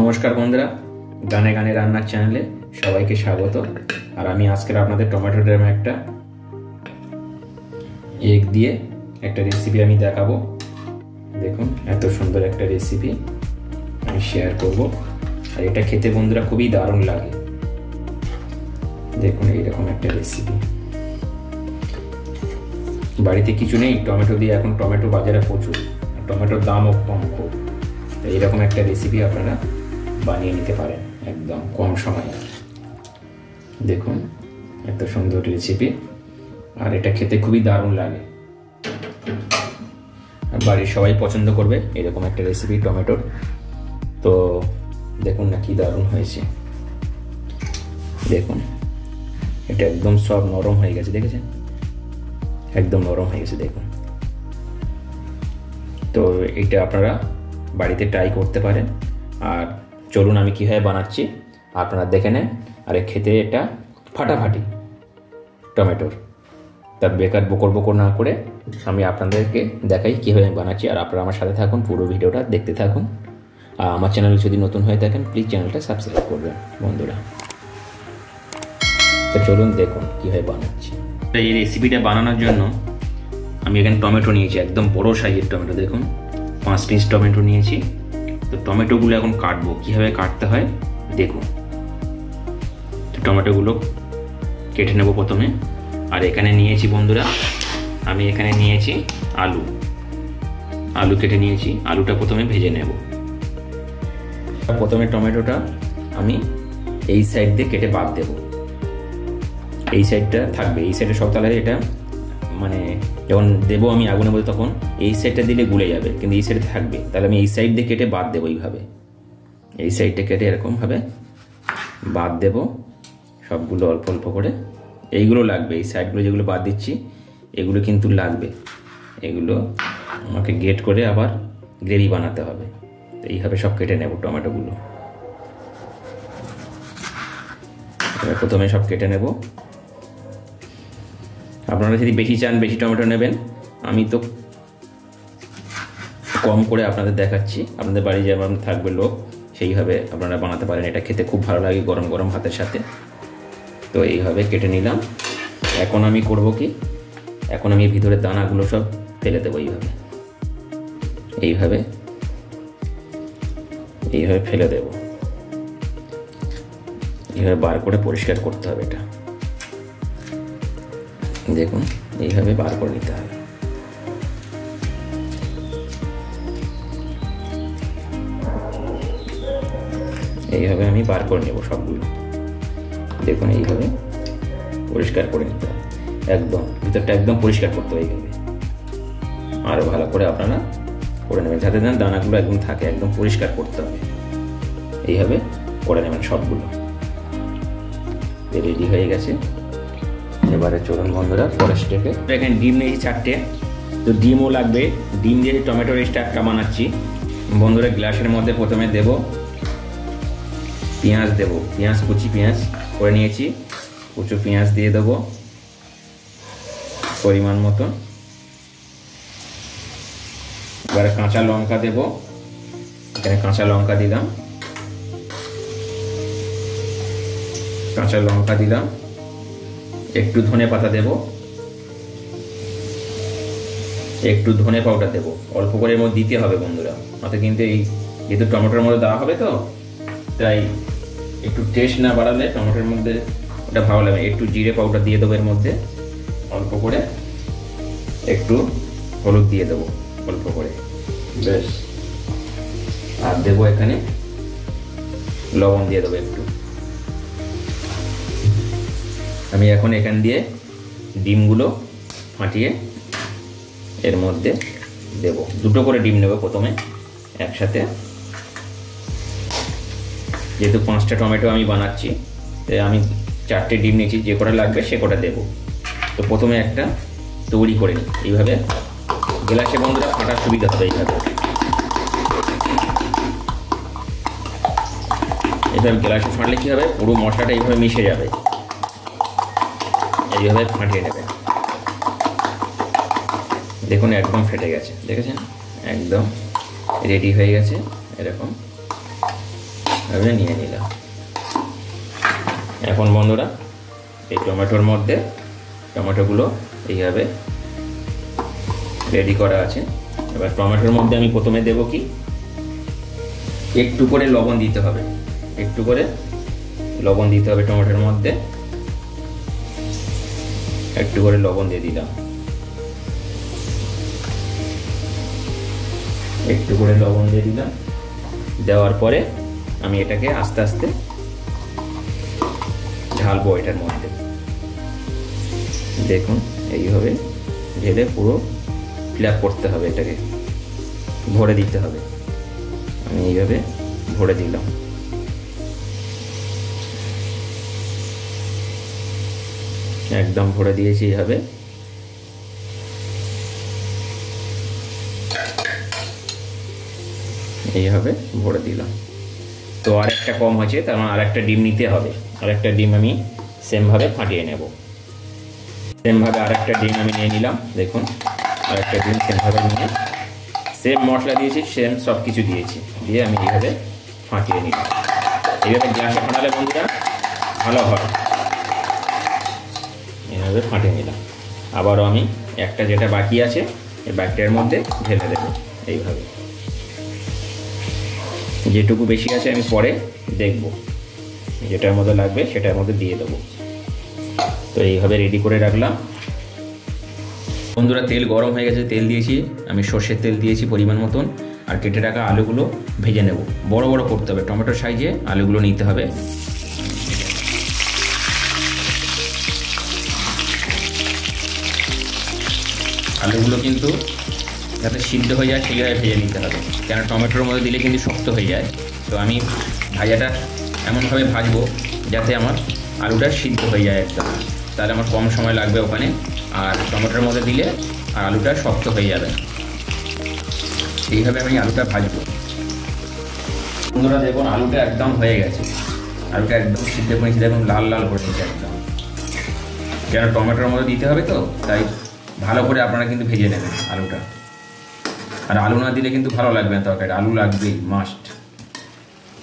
নমস্কার বন্ধুরা, গানে গানে রান্নার চ্যানেলে সবাইকে স্বাগত। আর আমি আজকে আপনাদের টমেটো ড্যাম একটা এগ দিয়ে একটা রেসিপি আমি দেখাবো। দেখুন, এত সুন্দর একটা রেসিপি আমি শেয়ার করব। আর এটা খেতে বন্ধুরা খুবই দারুণ লাগে। দেখুন, এইরকম একটা রেসিপি। বাড়িতে কিছু নেই, টমেটো দিয়ে এখন টমেটো বাজারে প্রচুর, টমেটোর দামও কম খুব। তো এইরকম একটা রেসিপি আপনারা বানিয়ে নিতে পারেন একদম কম সময়ে। দেখুন, এত সুন্দর রেসিপি, আর এটা খেতে খুবই দারুণ লাগে। আর বাড়ির সবাই পছন্দ করবে এরকম একটা রেসিপি টমেটোর। তো দেখুন না কি দারুণ হয়েছে। দেখুন, এটা একদম সব নরম হয়ে গেছে, দেখেছেন? একদম নরম হয়ে গেছে দেখুন। তো এটা আপনারা বাড়িতে ট্রাই করতে পারেন। আর চলুন আমি কীভাবে বানাচ্ছি আপনারা দেখে নেন। আর খেতে এটা ফাটাফাটি টমেটোর। তা বেকার বকর বকর না করে আমি আপনাদেরকে দেখাই কীভাবে বানাচ্ছি। আর আপনারা আমার সাথে থাকুন, পুরো ভিডিওটা দেখতে থাকুন। আর আমার চ্যানেল যদি নতুন হয়ে থাকেন প্লিজ চ্যানেলটা সাবস্ক্রাইব করবেন বন্ধুরা। তো চলুন দেখুন কীভাবে বানাচ্ছি। এই রেসিপিটা বানানোর জন্য আমি এখানে টমেটো নিয়েছি, একদম বড় সাইজের টমেটো। দেখুন, 5 পিস টমেটো নিয়েছি। তো টমেটোগুলো এখন কাটবো, কীভাবে কাটতে হয় দেখুন। তো টমেটোগুলো কেটে নেব প্রথমে। আর এখানে নিয়েছি বন্ধুরা, আমি এখানে নিয়েছি আলু কেটে নিয়েছি। আলুটা প্রথমে ভেজে নেব। প্রথমে টমেটোটা আমি এই সাইড দিয়ে কেটে বাদ দেব। এই সাইডটা থাকবে, এই সাইডে সব তাহলে এটা মানে যখন দেবো আমি আগুনে বলতে তখন এই সাইডটা দিলে গুলে যাবে, কিন্তু এই সাইডে থাকবে। তাহলে আমি এই সাইড দিয়ে কেটে বাদ দেবো। এইভাবে এই সাইডটা কেটে এরকমভাবে বাদ দেব সবগুলো অল্প অল্প করে। এইগুলো লাগবে, এই সাইডগুলো যেগুলো বাদ দিচ্ছি এগুলো কিন্তু লাগবে। এগুলো আমাকে গ্রেট করে আবার গ্রেভি বানাতে হবে। এইভাবে সব কেটে নেব টমেটোগুলো। প্রথমে সব কেটে নেব। আপনারা যদি বেশি চান বেশি টমেটো নেবেন, আমি তো কম করে আপনাদের দেখাচ্ছি। আপনাদের বাড়ি যেমন থাকবে লোক সেইভাবে আপনারা বানাতে পারেন। এটা খেতে খুব ভালো লাগে গরম গরম ভাতের সাথে। তো এইভাবে কেটে নিলাম। এখন আমি করব কি, এখন আমি ভিতরের দানাগুলো সব ফেলে দেবো। এইভাবে ফেলে দেব। এইভাবে বার করে পরিষ্কার করতে হবে। এটা দেখুন, এইভাবে বার করে নিতে হবে। এইভাবে আমি বার করে নেব সবগুলো। দেখুন, এইভাবে পরিষ্কার করে নিতে হবে। একদম ভিতরটা একদম পরিষ্কার করতে হবে। এইভাবে আরও ভালো করে আপনারা করে নেবেন, যাতে দানাগুলো একদম থাকে। একদম পরিষ্কার করতে হবে। এইভাবে করে নেবেন সবগুলো। রেডি হয়ে গেছে। এবারে চলুন বন্ধুরা পরের স্টেপে। এখানে ডিম নিয়েছি 4টে। তো ডিমও লাগবে। ডিম দিয়ে টমেটোর স্টারটা বানাচ্ছি বন্ধুরা। গ্লাসের মধ্যে প্রথমে দেব পেঁয়াজ, পেঁয়াজ কুচি পেঁয়াজ করে নিয়েছি। কুচো পেঁয়াজ দিয়ে দেবো পরিমাণ মতন। এবারে কাঁচা লঙ্কা দেব। এখানে কাঁচা লঙ্কা দিলাম। একটু ধনে পাতা দেব, একটু ধনে পাউডার দেব। অল্প করে এর মধ্যে দিতে হবে বন্ধুরা, তাতে কিন্তু এই যেহেতু টমেটোর মধ্যে দেওয়া হবে তো তাই একটু টেস্ট না বাড়ালে টমেটোর মধ্যে ওটা ভালো লাগে। একটু জিরে পাউডার দিয়ে দেবো এর মধ্যে অল্প করে। একটু হলুদ দিয়ে দেবো অল্প করে, বেশ। আর দেবো এখানে লবণ দিয়ে দেবো একটু। আমি এখন এখান দিয়ে ডিমগুলো ফাটিয়ে এর মধ্যে দেব। 2টো করে ডিম নেব প্রথমে একসাথে। যেহেতু 5টা টমেটো আমি বানাচ্ছি তাই আমি 4টে ডিম নিয়েছি, যে কটা লাগবে সে কটা দেবো। তো প্রথমে একটা তৈরি করে নিই। এইভাবে গ্লাসে বন্ধুরা ফাটার সুবিধা হবে। এইভাবে গ্লাসে ফাটলে কী হবে, পুরো মশলাটা এইভাবে মিশে যাবে। এইভাবে ফাটিয়ে নেবেন। দেখুন একদম ফেটে গেছে, দেখেছেন? একদম রেডি হয়ে গেছে এরকম। এভাবে নিয়ে নিলাম। এখন বন্ধুরা এই টমেটোর মধ্যে টমেটোগুলো এইভাবে রেডি করা আছে। এবার টমেটোর মধ্যে আমি প্রথমে দেব কি, একটু করে লবণ দিতে হবে, একটু করে লবণ দিতে হবে টমেটোর মধ্যে। একটু করে লবণ দিয়ে দিলাম, একটু করে লবণ দিয়ে দিলাম। দেওয়ার পরে আমি এটাকে আস্তে আস্তে ঢালবো এটার মধ্যে। দেখুন এইভাবে ঢেলে পুরো ফিল আপ করতে হবে, এটাকে ভরে দিতে হবে। আমি এইভাবে ভরে দিলাম। একদম ভরে দিয়েছি এইভাবে। এইভাবে ভরে দিলাম। তো আর একটা কম হয়েছে, তার মানে আর একটা ডিম নিতে হবে। আর একটা ডিম আমি সেমভাবে ফাটিয়ে নেব। সেমভাবে আর একটা ডিম আমি নিয়ে নিলাম। দেখুন আর একটা ডিম সেমভাবে নিয়ে, সেম মশলা দিয়েছি, সেম সব কিছু দিয়েছি, দিয়ে আমি এইভাবে ফাটিয়ে নিলাম। এইভাবে গ্লাসে ফাটালে বন্ধুরা ভালো হয়। এইভাবে ফাটিয়ে নিলাম। আবারও আমি একটা যেটা বাকি আছে এই বাকিটার মধ্যে ঢেলে দেবো। এইভাবে যেটুকু বেশি আছে আমি পরে দেখব, যেটার মধ্যে লাগবে সেটার মধ্যে দিয়ে দেবো। তো এইভাবে রেডি করে রাখলাম। বন্ধুরা তেল গরম হয়ে গেছে, তেল দিয়েছি আমি, সর্ষের তেল দিয়েছি পরিমাণ মতন। আর কেটে রাখা আলুগুলো ভেজে নেব। বড় বড় করতে হবে, টমেটোর সাইজে আলুগুলো নিতে হবে। আলুগুলো কিন্তু যাতে সিদ্ধ হয়ে যায় সেইভাবে ভেজে নিতে হবে, কেন টমেটোর মধ্যে দিলে কিন্তু শক্ত হয়ে যায়। তো আমি ভাজাটা এমনভাবে ভাজবো যাতে আমার আলুটা সিদ্ধ হয়ে যায় একদম, তাহলে আমার কম সময় লাগবে ওখানে। আর টমেটোর মধ্যে দিলে আর আলুটা শক্ত হয়ে যাবে। এইভাবে আমি আলুটা ভাজবো। বন্ধুরা দেখুন আলুটা একদম হয়ে গেছে, আলুটা একদম সিদ্ধ করে নিয়েছি, দেখুন লাল লাল করে নিয়েছে একদম, কেন টমেটোর মধ্যে দিতে হবে তো, তাই ভালো করে আপনারা কিন্তু ভেজে নেবেন আলুটা। আর আলু না দিলে কিন্তু ভালো লাগবে না তরকারি, আলু লাগবেই মাস্ট।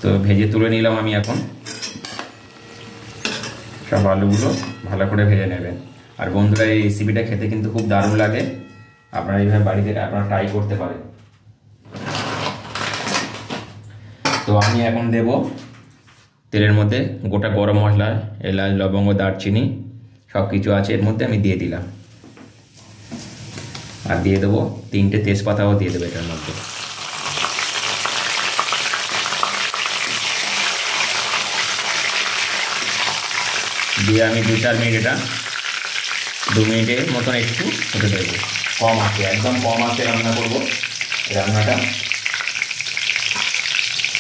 তো ভেজে তুলে নিলাম আমি। এখন সব আলুগুলো ভালো করে ভেজে নেবেন। আর বন্ধুরা এই রেসিপিটা খেতে কিন্তু খুব দারুণ লাগে, আপনারা এইভাবে বাড়িতে আপনারা ট্রাই করতে পারেন। তো আমি এখন দেব তেলের মধ্যে গোটা গরম মশলা, এলাচ, লবঙ্গ, দারচিনি সব কিছু আছে এর মধ্যে, আমি দিয়ে দিলাম। আর দিয়ে দেবো 3টে তেজপাতাও দিয়ে দেবো এটার মধ্যে। দিয়ে আমি 2-4 মিনিট, এটা 2 মিনিটের মতন একটু হতে দেবো কম আছে, একদম কম আছে রান্না করবো রান্নাটা।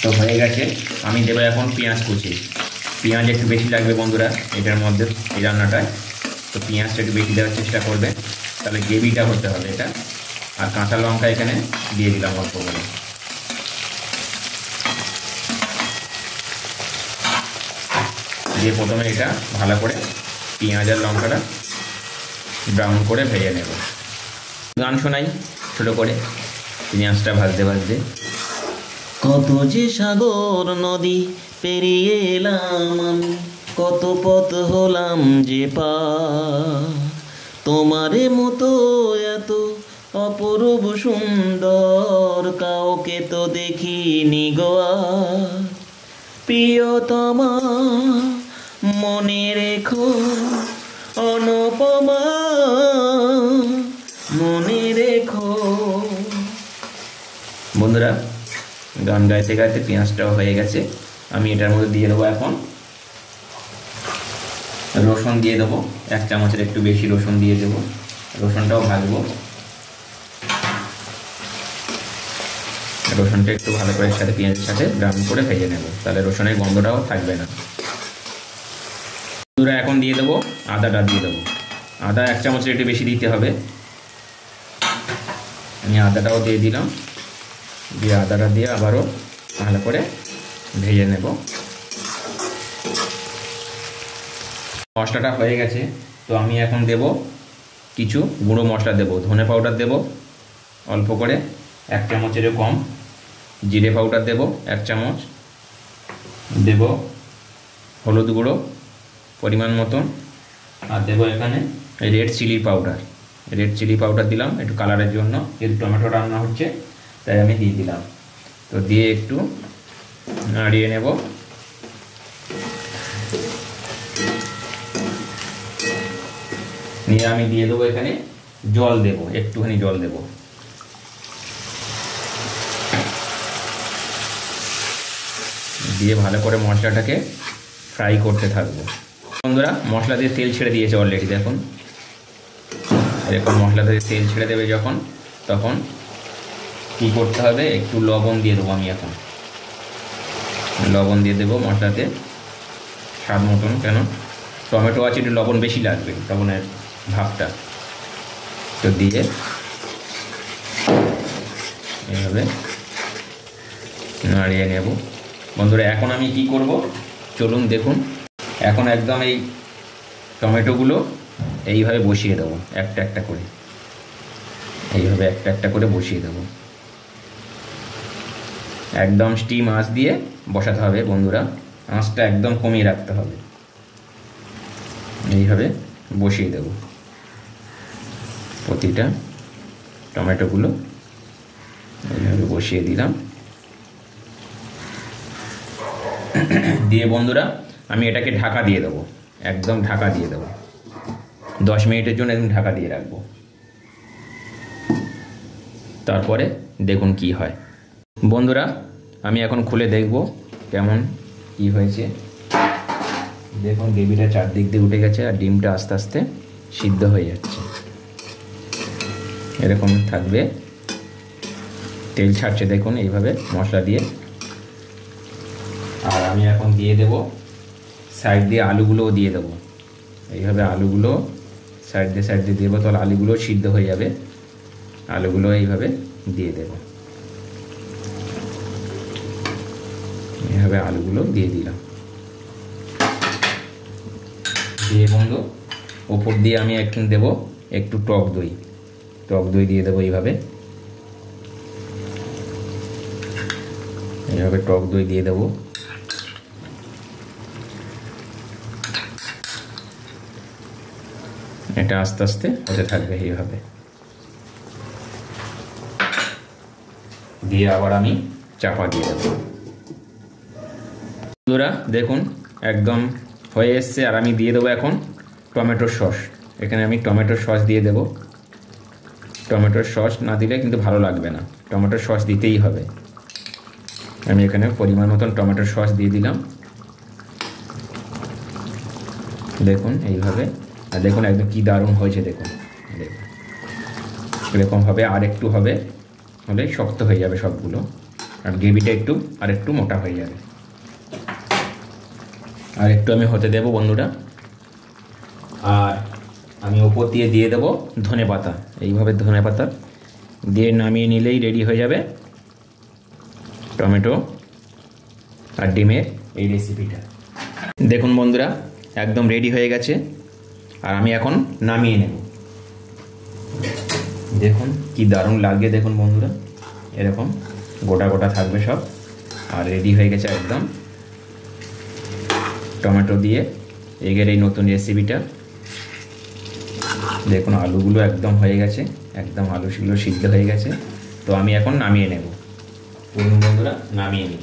তো হয়ে গেছে। আমি দেবো এখন পেঁয়াজ কুচি। পেঁয়াজ একটু বেশি লাগবে বন্ধুরা এটার মধ্যে, এই রান্নাটায়। তো পেঁয়াজটা একটু বেশি দেওয়ার চেষ্টা করবে, তাহলে গ্রেভিটা হতে হবে এটা। আর কাঁচা লঙ্কা এখানে দিয়ে দিলাম অল্প করে। দিয়ে প্রথমে এটা ভালো করে পেঁয়াজ আর লঙ্কাটা ব্রাউন করে ভেজে নেব। গান শোনাই ছোটো করে পেঁয়াজটা ভাজতে ভাজতে। কত যে সাগর নদী পেরিয়ে এলাম আমি, কত পথ হলাম যে পার, তোমারে মতো এত অপরূপ সুন্দর কাউকে তো দেখিনি গো আর। প্রিয়তমা মনে রেখো, অনুপমা মনে রেখো। বন্ধুরা গান গাইতে গাইতে পেঁয়াজটাও হয়ে গেছে। আমি এটার মধ্যে দিয়ে দেবো এখন রসুন দিয়ে দেবো, 1 চামচের একটু বেশি রসুন দিয়ে দেবো। রসুনটাও ভাজবো, রসুনটা একটু ভালো করে সাথে পেঁয়াজের সাথে ব্রাউন করে ভেজে নেব, তাহলে রসুনের গন্ধটাও থাকবে না। বন্ধুরা এখন দিয়ে দেবো আদাটা দিয়ে দেবো। আদা 1 চামচের একটু বেশি দিতে হবে। আমি আদাটাও দিয়ে দিলাম, দিয়ে আদাটা দিয়ে আবারও ভালো করে ভেজে নেব। মশলাটা হয়ে গেছে। তো আমি এখন দেব কিছু গুঁড়ো মশলা দেব। ধনে পাউডার দেব অল্প করে 1 চামচেরও কম, জিরে পাউডার দেব 1 চামচ, দেব হলুদ গুঁড়ো পরিমাণ মতন, আর দেব এখানে রেড চিলি পাউডার দিলাম একটু কালারের জন্য, যেহেতু টমেটো রান্না হচ্ছে তাই আমি দিয়ে দিলাম। তো দিয়ে একটু নাড়িয়ে নেব। নিয়ে আমি দিয়ে দেবো এখানে জল দেব, একটুখানি জল দেব। দিয়ে ভালো করে মশলাটাকে ফ্রাই করতে থাকবো। বন্ধুরা মশলা দিয়ে তেল ছেড়ে দিয়েছে অলরেডি, দেখুন এরকম মশলা দিয়ে তেল ছেড়ে দেবে যখন, তখন কী করতে হবে, একটু লবণ দিয়ে দেবো। আমি এখন লবণ দিয়ে দেবো মশলাতে স্বাদ মতন, কেন টমেটো আছে একটু লবণ বেশি লাগবে, লবণের ভাবটা। তো দিয়ে এইভাবে নাড়িয়ে নেব। বন্ধুরা এখন আমি কি করব চলুন দেখুন। এখন একদম এই টমেটোগুলো এইভাবে বসিয়ে দেবো, একটা একটা করে, এইভাবে একটা একটা করে বসিয়ে দেবো। একদম স্টিম আঁচ দিয়ে বসাতে হবে বন্ধুরা, আঁচটা একদম কমিয়ে রাখতে হবে। এইভাবে বসিয়ে দেব প্রতিটা টমেটোগুলো, এইভাবে বসিয়ে দিলাম। দিয়ে বন্ধুরা আমি এটাকে ঢাকা দিয়ে দেবো, একদম ঢাকা দিয়ে দেবো 10 মিনিটের জন্য, একদম ঢাকা দিয়ে রাখবো। তারপরে দেখুন কি হয়। বন্ধুরা আমি এখন খুলে দেখব কেমন কি হয়েছে। দেখুন গ্রেভিটা চারদিক দিয়ে উঠে গেছে আর ডিমটা আস্তে আস্তে সিদ্ধ হয়ে যাচ্ছে, এরকম থাকবে। তেল ছাড়ছে দেখুন এইভাবে মশলা দিয়ে। আর আমি এখন দিয়ে দেব সাইড দিয়ে আলুগুলোও দিয়ে দেবো, এইভাবে আলুগুলো সাইড দিয়ে দেবো, তাহলে আলুগুলো সিদ্ধ হয়ে যাবে। আলুগুলো এইভাবে দিয়ে দেব, এইভাবে আলুগুলো দিয়ে দিলাম। দিয়ে বন্ধু ওপর দিয়ে আমি একটু দেবো একটু টক দই দিয়ে দেবো এইভাবে টক দই দিয়ে দেবো। এটা আস্তে আস্তে হতে থাকবে এইভাবে। দিয়ে আবার আমি চাপা দিয়ে দেবো। বন্ধুরা দেখুন একদম হয়ে এসছে। আর আমি দিয়ে দেবো এখন টমেটোর সস। এখানে আমি টমেটোর সস দিয়ে দেবো। টমেটোর সস না দিলে কিন্তু ভালো লাগবে না, টমেটোর সস দিতেই হবে। আমি এখানে পরিমাণ মতন টমেটোর সস দিয়ে দিলাম, দেখুন এইভাবে। আর দেখুন একদম কি দারুণ হয়েছে, দেখুন এরকম হবে। আর একটু হবে হলে শক্ত হয়ে যাবে সবগুলো, আর গ্রেভিটা আর একটু মোটা হয়ে যাবে। আর একটু আমি হতে দেবো বন্ধুরা। আর আমি ওপর দিয়ে দেবো ধনেপাতা, এইভাবে ধনেপাতা দিয়ে নামিয়ে নিলেই রেডি হয়ে যাবে টমেটো আর ডিমের এই রেসিপিটা। দেখুন বন্ধুরা একদম রেডি হয়ে গেছে। আর আমি এখন নামিয়ে নেব। দেখুন কি দারুণ লাগবে, দেখুন বন্ধুরা এরকম গোটা গোটা থাকবে সব। আর রেডি হয়ে গেছে একদম টমেটো দিয়ে এগের এই নতুন রেসিপিটা। দেখুন আলুগুলো একদম হয়ে গেছে, একদম আলুগুলো সিদ্ধ হয়ে গেছে। তো আমি এখন নামিয়ে নেব। বন্ধুরা নামিয়ে নিই।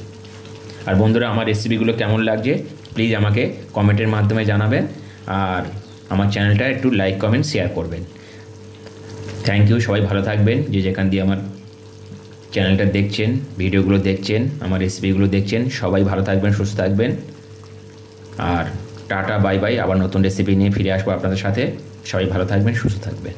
আর বন্ধুরা আমার রেসিপিগুলো কেমন লাগছে প্লিজ আমাকে কমেন্টের মাধ্যমে জানাবেন। আর আমার চ্যানেলটা একটু লাইক কমেন্ট শেয়ার করবেন। থ্যাংক ইউ, সবাই ভালো থাকবেন। যে যেখান দিয়ে আমার চ্যানেলটা দেখছেন, ভিডিওগুলো দেখছেন, আমার রেসিপিগুলো দেখছেন, সবাই ভালো থাকবেন, সুস্থ থাকবেন। আর টাটা বাই বাই। আবার নতুন রেসিপি নিয়ে ফিরে আসবো আপনাদের সাথে। সবাই ভালো থাকবেন, সুস্থ থাকবেন।